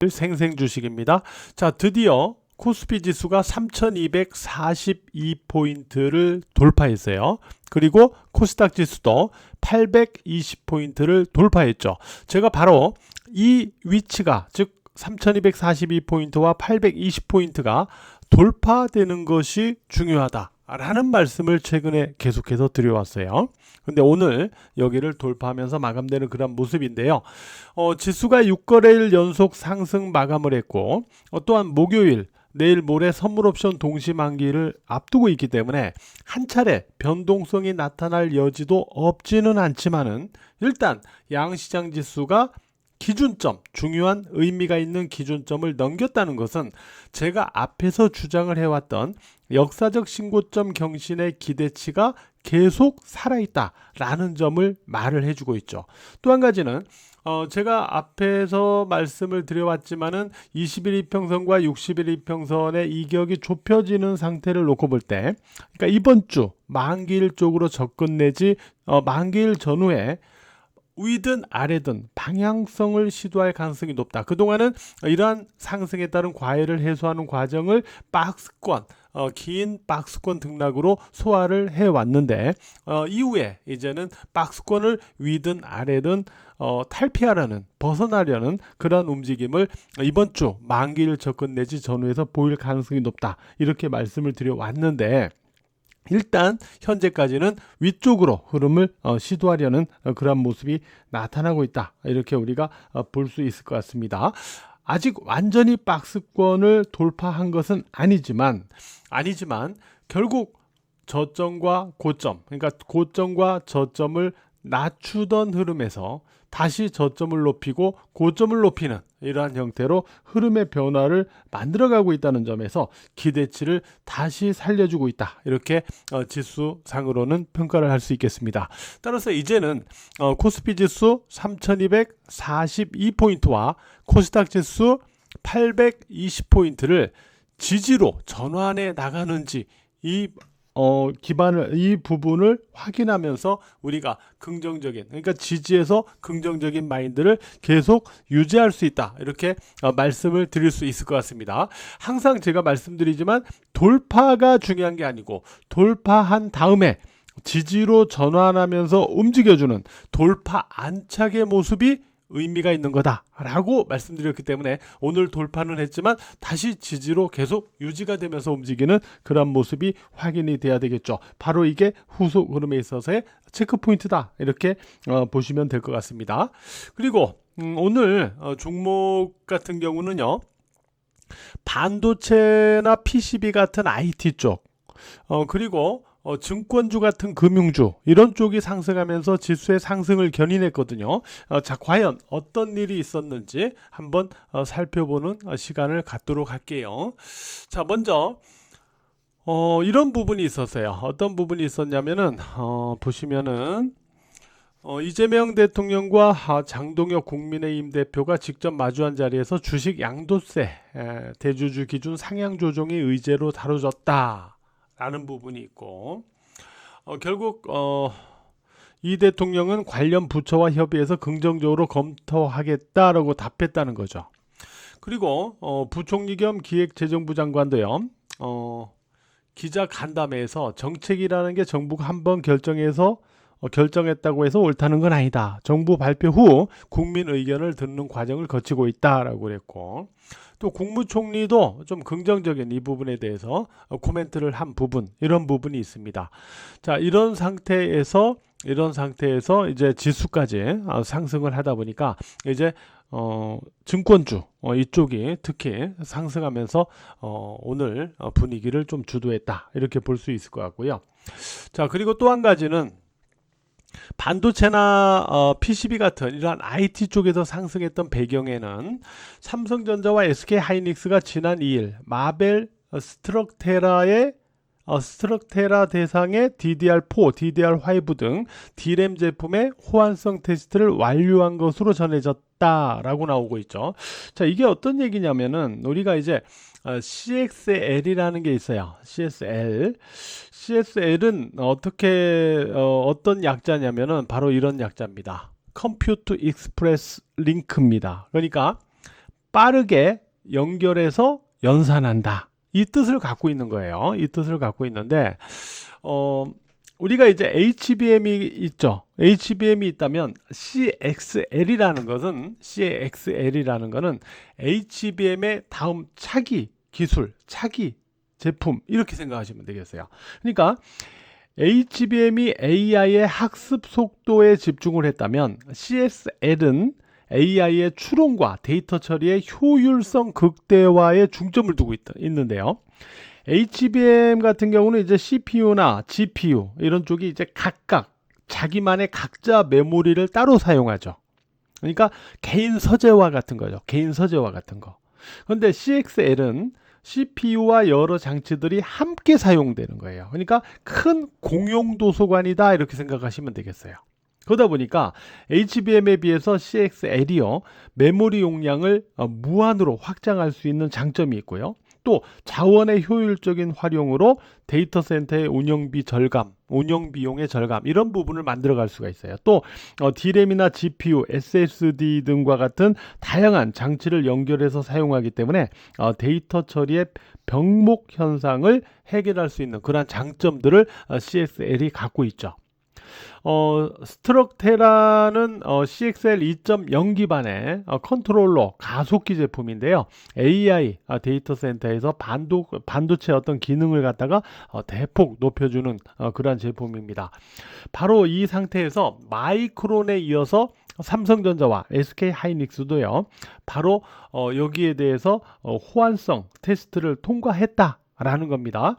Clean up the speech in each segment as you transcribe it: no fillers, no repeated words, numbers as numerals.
생생 주식입니다. 자, 드디어 코스피 지수가 3242포인트를 돌파했어요. 그리고 코스닥 지수도 820포인트를 돌파했죠. 제가 바로 이 위치가, 즉 3242포인트와 820포인트가 돌파되는 것이 중요하다 라는 말씀을 최근에 계속해서 드려왔어요. 근데 오늘 여기를 돌파하면서 마감되는 그런 모습인데요. 지수가 6거래일 연속 상승 마감을 했고, 또한 목요일, 내일 모레 선물 옵션 동시 만기를 앞두고 있기 때문에 한 차례 변동성이 나타날 여지도 없지는 않지만은, 일단 양시장 지수가 기준점, 중요한 의미가 있는 기준점을 넘겼다는 것은 제가 앞에서 주장을 해왔던 역사적 신고점 경신의 기대치가 계속 살아있다라는 점을 말을 해주고 있죠. 또 한 가지는 제가 앞에서 말씀을 드려왔지만은 21 이평선과 60일 이평선의 이격이 좁혀지는 상태를 놓고 볼 때, 그러니까 이번 주 만기일 쪽으로 접근 내지 만기일 전후에 위든 아래든 방향성을 시도할 가능성이 높다. 그동안은 이러한 상승에 따른 과열을 해소하는 과정을 박스권, 긴 박스권 등락으로 소화를 해왔는데, 이후에 이제는 박스권을 위든 아래든 탈피하려는, 벗어나려는 그런 움직임을 이번 주 만기일 접근 내지 전후에서 보일 가능성이 높다, 이렇게 말씀을 드려왔는데, 일단 현재까지는 위쪽으로 흐름을 시도하려는 그런 모습이 나타나고 있다, 이렇게 우리가 볼 수 있을 것 같습니다. 아직 완전히 박스권을 돌파한 것은 아니지만 결국 저점과 고점, 그러니까 고점과 저점을 낮추던 흐름에서 다시 저점을 높이고 고점을 높이는 이러한 형태로 흐름의 변화를 만들어가고 있다는 점에서 기대치를 다시 살려주고 있다, 이렇게 지수상으로는 평가를 할 수 있겠습니다. 따라서 이제는 코스피 지수 3242포인트와 코스닥 지수 820포인트를 지지로 전환해 나가는지 이 부분을 확인하면서 우리가 긍정적인, 그러니까 지지에서 긍정적인 마인드를 계속 유지할 수 있다, 이렇게 말씀을 드릴 수 있을 것 같습니다. 항상 제가 말씀드리지만 돌파가 중요한 게 아니고, 돌파한 다음에 지지로 전환하면서 움직여주는 돌파 안착의 모습이 의미가 있는 거다 라고 말씀드렸기 때문에, 오늘 돌파는 했지만 다시 지지로 계속 유지가 되면서 움직이는 그런 모습이 확인이 돼야 되겠죠. 바로 이게 후속 흐름에 있어서의 체크포인트다, 이렇게 보시면 될 것 같습니다. 그리고 오늘 종목 같은 경우는요, 반도체나 PCB 같은 IT 쪽, 그리고 증권주 같은 금융주, 이런 쪽이 상승하면서 지수의 상승을 견인했거든요. 자, 과연 어떤 일이 있었는지 한번 살펴보는 시간을 갖도록 할게요. 자, 먼저 이런 부분이 있었어요. 어떤 부분이 있었냐면은 보시면은 이재명 대통령과 장동혁 국민의힘 대표가 직접 마주한 자리에서 주식 양도세 대주주 기준 상향 조정이 의제로 다뤄졌다 라는 부분이 있고, 결국 이 대통령은 관련 부처와 협의해서 긍정적으로 검토하겠다라고 답했다는 거죠. 그리고 부총리 겸 기획재정부 장관도요, 기자 간담회에서 정책이라는 게 정부가 한번 결정했다고 해서 옳다는 건 아니다, 정부 발표 후 국민 의견을 듣는 과정을 거치고 있다라고 그랬고, 또 국무총리도 좀 긍정적인 이 부분에 대해서 코멘트를 한 부분, 이런 부분이 있습니다. 자, 이런 상태에서 이제 지수까지 상승을 하다 보니까 이제 증권주 이쪽이 특히 상승하면서 오늘 분위기를 좀 주도했다, 이렇게 볼 수 있을 것 같고요. 자, 그리고 또 한 가지는 반도체나 PCB 같은 이러한 IT 쪽에서 상승했던 배경에는 삼성전자와 SK하이닉스가 지난 2일 마벨 스트럭테라 대상의 DDR4, DDR5 등 D램 제품의 호환성 테스트를 완료한 것으로 전해졌다라고 나오고 있죠. 자, 이게 어떤 얘기냐면은, 우리가 이제 CXL이라는 게 있어요. CXL은 어떤 약자냐면은 바로 이런 약자입니다. 컴퓨터 익스프레스 링크입니다. 그러니까 빠르게 연결해서 연산한다. 이 뜻을 갖고 있는 거예요. 이 뜻을 갖고 있는데 우리가 이제 HBM이 있죠. HBM이 있다면 CXL이라는 거는 HBM의 다음 차기 기술, 차기 제품 이렇게 생각하시면 되겠어요. 그러니까 HBM이 AI의 학습 속도에 집중을 했다면 CXL은 AI의 추론과 데이터 처리의 효율성 극대화에 중점을 두고 있는데요. HBM 같은 경우는 이제 CPU나 GPU 이런 쪽이 이제 각각 자기만의 각자 메모리를 따로 사용하죠. 그러니까 개인 서재화 같은 거죠. 개인 서재화 같은 거. 그런데 CXL은 CPU와 여러 장치들이 함께 사용되는 거예요. 그러니까 큰 공용 도서관이다 이렇게 생각하시면 되겠어요. 그러다 보니까 HBM에 비해서 CXL이요 메모리 용량을 무한으로 확장할 수 있는 장점이 있고요. 또 자원의 효율적인 활용으로 데이터 센터의 운영 비용의 절감 이런 부분을 만들어갈 수가 있어요. 또 D램이나 GPU, SSD 등과 같은 다양한 장치를 연결해서 사용하기 때문에 데이터 처리의 병목 현상을 해결할 수 있는 그러한 장점들을 CXL이 갖고 있죠. 스트럭테라는 CXL 2.0 기반의 컨트롤러 가속기 제품인데요. AI 데이터 센터에서 반도체 어떤 기능을 갖다가 대폭 높여주는 그러한 제품입니다. 바로 이 상태에서 마이크론에 이어서 삼성전자와 SK 하이닉스도요. 바로 여기에 대해서 호환성 테스트를 통과했다라는 겁니다.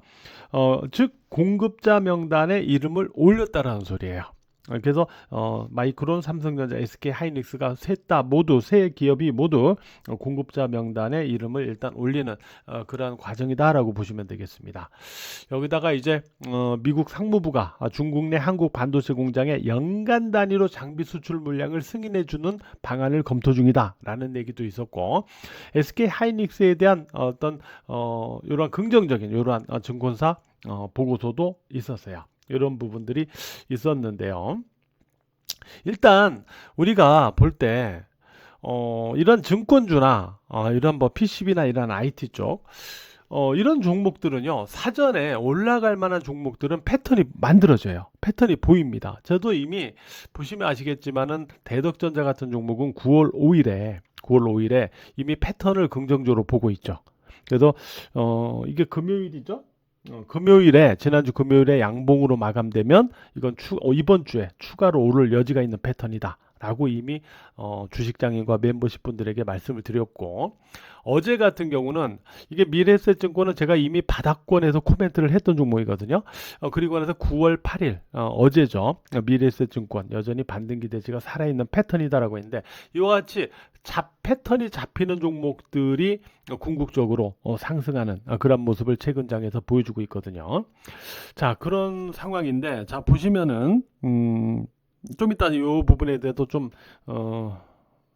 즉 공급자 명단에 이름을 올렸다라는 소리예요. 그래서 마이크론, 삼성전자, SK 하이닉스가 세 기업이 모두 공급자 명단에 이름을 일단 올리는 그러한 과정이다라고 보시면 되겠습니다. 여기다가 이제 미국 상무부가 중국 내 한국 반도체 공장에 연간 단위로 장비 수출 물량을 승인해주는 방안을 검토 중이다라는 얘기도 있었고, SK 하이닉스에 대한 어떤 이러한 긍정적인 이러한 증권사 보고서도 있었어요. 이런 부분들이 있었는데요. 일단 우리가 볼 때 이런 증권주나 이런 뭐 PCB나 이런 IT 쪽 이런 종목들은요 사전에 올라갈 만한 종목들은 패턴이 만들어져요. 패턴이 보입니다. 저도 이미 보시면 아시겠지만은 대덕전자 같은 종목은 9월 5일에 이미 패턴을 긍정적으로 보고 있죠. 그래서 이게 금요일이죠. 지난주 금요일에 양봉으로 마감되면 이건 이번 주에 추가로 오를 여지가 있는 패턴이다 라고 이미 주식장인과 멤버십 분들에게 말씀을 드렸고, 어제 같은 경우는 이게 미래에셋증권은 제가 이미 바닥권에서 코멘트를 했던 종목이거든요. 그리고 나서 9월 8일 어제죠. 미래에셋증권 여전히 반등 기대치가 살아있는 패턴이다라고 했는데, 이와 같이 패턴이 잡히는 종목들이 궁극적으로 상승하는 그런 모습을 최근장에서 보여주고 있거든요. 자, 그런 상황인데, 자 보시면은 좀 이따 이 부분에 대해서 좀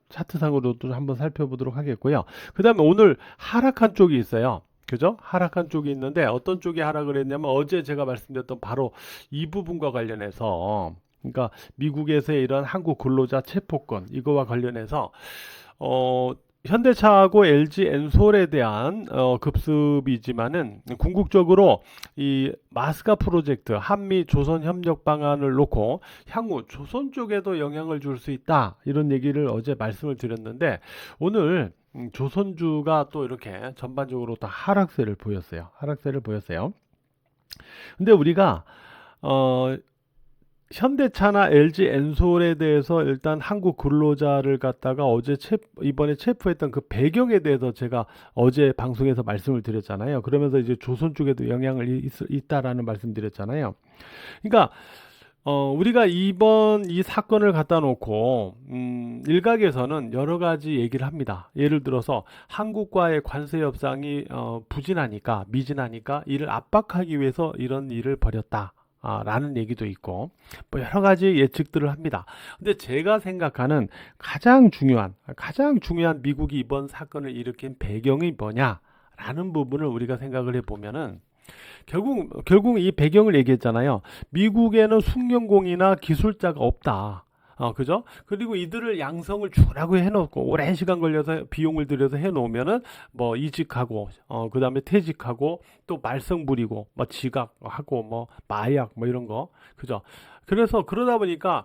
차트상으로도 한번 살펴보도록 하겠고요. 그 다음에 오늘 하락한 쪽이 있어요. 그죠? 하락한 쪽이 있는데 어떤 쪽이 하락을 했냐면 어제 제가 말씀드렸던 바로 이 부분과 관련해서, 그러니까 미국에서의 이런 한국 근로자 체포건 이거와 관련해서 현대차하고 LG 엔솔에 대한 급습이지만은 궁극적으로 이 마스카 프로젝트 한미 조선 협력 방안을 놓고 향후 조선 쪽에도 영향을 줄 수 있다 이런 얘기를 어제 말씀을 드렸는데, 오늘 조선주가 또 이렇게 전반적으로 다 하락세를 보였어요. 근데 우리가 현대차나 LG 엔솔에 대해서 일단 한국 근로자를 갖다가 이번에 체포했던 그 배경에 대해서 제가 어제 방송에서 말씀을 드렸잖아요. 그러면서 이제 조선 쪽에도 영향을 있다라는 말씀드렸잖아요. 그러니까 우리가 이번 이 사건을 갖다 놓고 일각에서는 여러 가지 얘기를 합니다. 예를 들어서 한국과의 관세 협상이 미진하니까 이를 압박하기 위해서 이런 일을 벌였다 라는 얘기도 있고, 뭐 여러 가지 예측들을 합니다. 근데 제가 생각하는 가장 중요한 미국이 이번 사건을 일으킨 배경이 뭐냐라는 부분을 우리가 생각을 해보면은, 결국 이 배경을 얘기했잖아요. 미국에는 숙련공이나 기술자가 없다. 그죠? 그리고 이들을 양성을 주라고 해놓고 오랜 시간 걸려서 비용을 들여서 해놓으면은 뭐 이직하고 그 다음에 퇴직하고 또 말썽 부리고 뭐 지각하고 뭐 마약 뭐 이런 거, 그죠? 그래서 그러다 보니까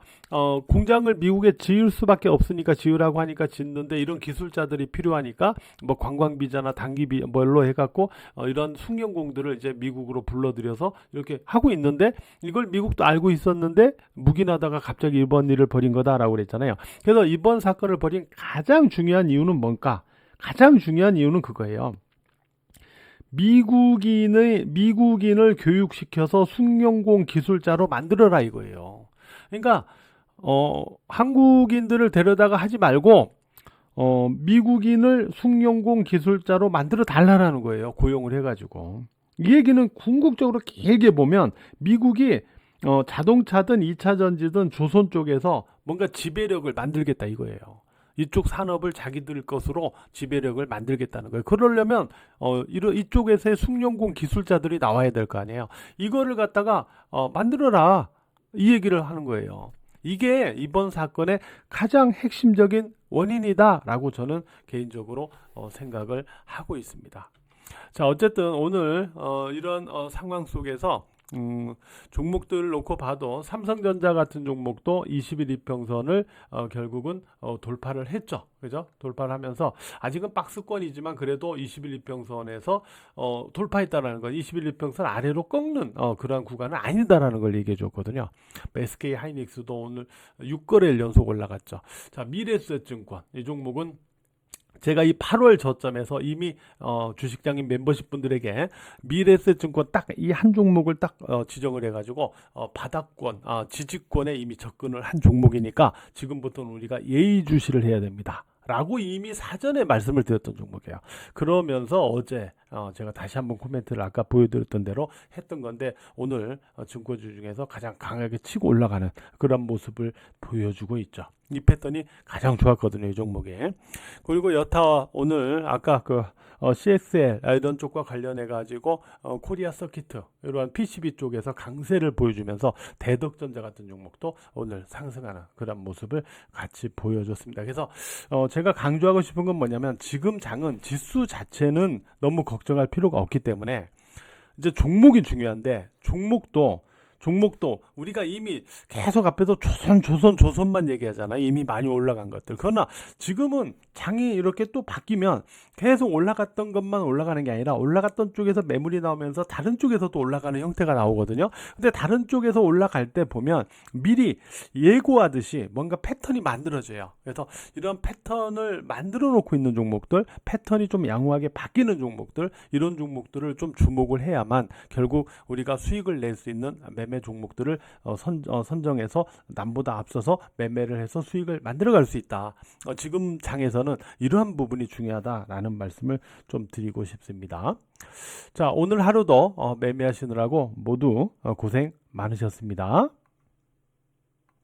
공장을 미국에 지을 수밖에 없으니까 지으라고 하니까 짓는데 이런 기술자들이 필요하니까 뭐 관광비자나 단기비 뭘로 해갖고 이런 숙련공들을 이제 미국으로 불러들여서 이렇게 하고 있는데, 이걸 미국도 알고 있었는데 묵인하다가 갑자기 이번 일을 벌인 거다라고 그랬잖아요. 그래서 이번 사건을 벌인 가장 중요한 이유는 뭔가? 가장 중요한 이유는 그거예요. 미국인을 교육시켜서 숙련공 기술자로 만들어라 이거예요. 그러니까 한국인들을 데려다가 하지 말고 미국인을 숙련공 기술자로 만들어 달라는 거예요. 고용을 해가지고. 이 얘기는 궁극적으로 길게 보면 미국이 자동차든 2차 전지든 조선 쪽에서 뭔가 지배력을 만들겠다 이거예요. 이쪽 산업을 자기들 것으로 지배력을 만들겠다는 거예요. 그러려면 이쪽에서의 숙련공 기술자들이 나와야 될 거 아니에요. 이거를 갖다가 만들어라 이 얘기를 하는 거예요. 이게 이번 사건의 가장 핵심적인 원인이다라고 저는 개인적으로 생각을 하고 있습니다. 자, 어쨌든 오늘 이런 상황 속에서 종목들을 놓고 봐도 삼성전자 같은 종목도 20일 이평선을 결국은 돌파를 했죠. 그죠? 돌파를 하면서 아직은 박스권이지만 그래도 20일 이평선에서 돌파했다라는 건 20일 이평선 아래로 꺾는 그러한 구간은 아니다라는 걸 얘기해 줬거든요. SK 하이닉스도 오늘 6거래일 연속 올라갔죠. 자, 미래에셋증권 이 종목은 제가 이 8월 저점에서 이미 주식장인 멤버십 분들에게 미래에셋증권 딱 이 한 종목을 딱 지정을 해가지고 바닥권, 지지권에 이미 접근을 한 종목이니까 지금부터는 우리가 예의주시를 해야 됩니다 라고 이미 사전에 말씀을 드렸던 종목이에요. 그러면서 어제 제가 다시 한번 코멘트를 아까 보여드렸던 대로 했던 건데, 오늘 증권주 중에서 가장 강하게 치고 올라가는 그런 모습을 보여주고 있죠. 이 패턴이 가장 좋았거든요, 이 종목에. 그리고 여타 오늘 아까 CXL 이런 쪽과 관련해 가지고 코리아 서키트 이러한 PCB 쪽에서 강세를 보여주면서 대덕전자 같은 종목도 오늘 상승하는 그런 모습을 같이 보여줬습니다. 그래서 제가 강조하고 싶은 건 뭐냐면, 지금 장은 지수 자체는 너무 걱정할 필요가 없기 때문에 이제 종목이 중요한데, 종목도 우리가 이미 계속 앞에서 조선만 얘기하잖아요. 이미 많이 올라간 것들. 그러나 지금은 장이 이렇게 또 바뀌면 계속 올라갔던 것만 올라가는 게 아니라 올라갔던 쪽에서 매물이 나오면서 다른 쪽에서도 올라가는 형태가 나오거든요. 근데 다른 쪽에서 올라갈 때 보면 미리 예고하듯이 뭔가 패턴이 만들어져요. 그래서 이런 패턴을 만들어 놓고 있는 종목들, 패턴이 좀 양호하게 바뀌는 종목들, 이런 종목들을 좀 주목을 해야만 결국 우리가 수익을 낼 수 있는 매매 종목들을 선정해서 남보다 앞서서 매매를 해서 수익을 만들어갈 수 있다. 지금 장에서는 이러한 부분이 중요하다라는 말씀을 좀 드리고 싶습니다. 자, 오늘 하루도 매매하시느라고 모두 고생 많으셨습니다.